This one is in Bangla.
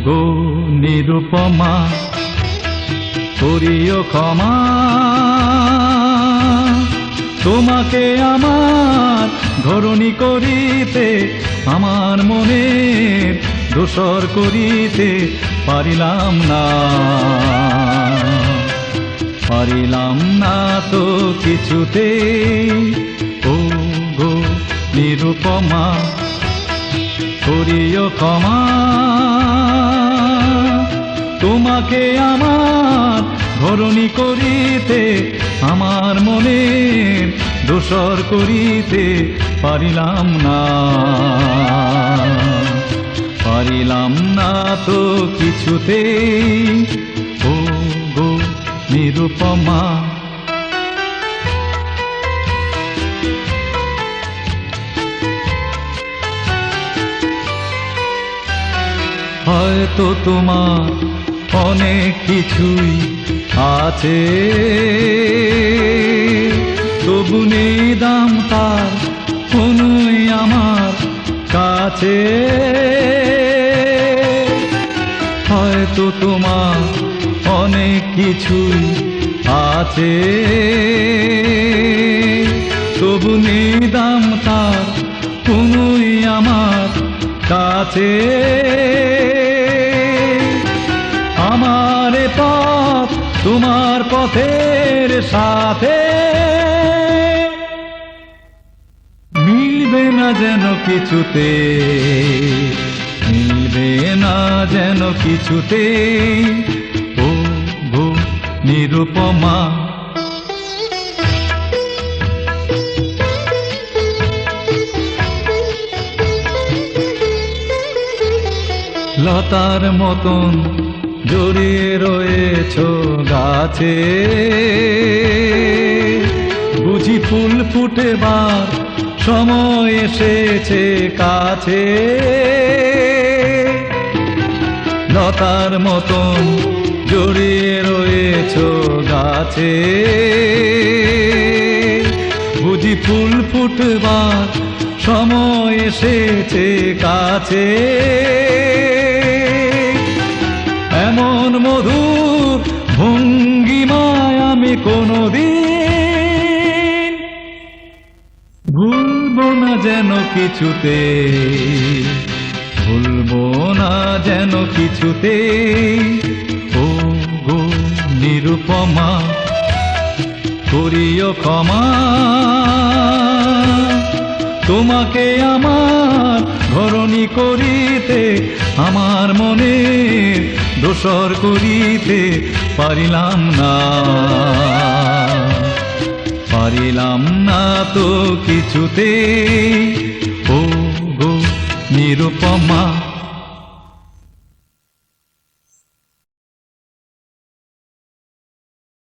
গো নিরুপমা করিও ক্ষমা, তোমাকে আমার ধরণী করিতে আমার মনের দোসর করিতে পারিলাম না, পারিলাম না তো কিছুতে। ও গো নিরুপমা করিও ক্ষমা, তোমাকে আমার ধরণী করিতে আমার মনের দোসর করিতে পারিলাম না, পারিলাম না তো কিছুতে। ও গো নিরুপমা হয়তো তোমার অনেক কিছুই আছে, তবু নেই দাম তার কোনোই আমার কাছে। হয়তো তোমার অনেক কিছুই আছে, তবু নেই দাম তার কোনোই আমার কাছে। আমার পথ তোমার পথের সাথে মিলবে না যেন কিছুতে, মিলবে না যেন কিছুতে। ও গো নিরুপমা লতার মতন জড়িয়ে রয়েছ গাছে, বুঝি ফুল ফুটেবার সময় এসেছে কাছে। লতার মতন জড়িয়ে রয়েছ গাছে, বুঝি ফুল ফুটবার সময় এসেছে কাছে। এমন মধুর ভঙ্গিমায় আমি কোনদিন ভুলবো না যেন কিছুতে, ভুলবো না যেন কিছুতে। ও গো নিরুপমা করিও ক্ষমা, তোমাকে আমার ধরণী করিতে আমার মনের দোসর করিতে পারিলাম না, পারিলাম না তো কিছুতে। ও গো নিরুপমা।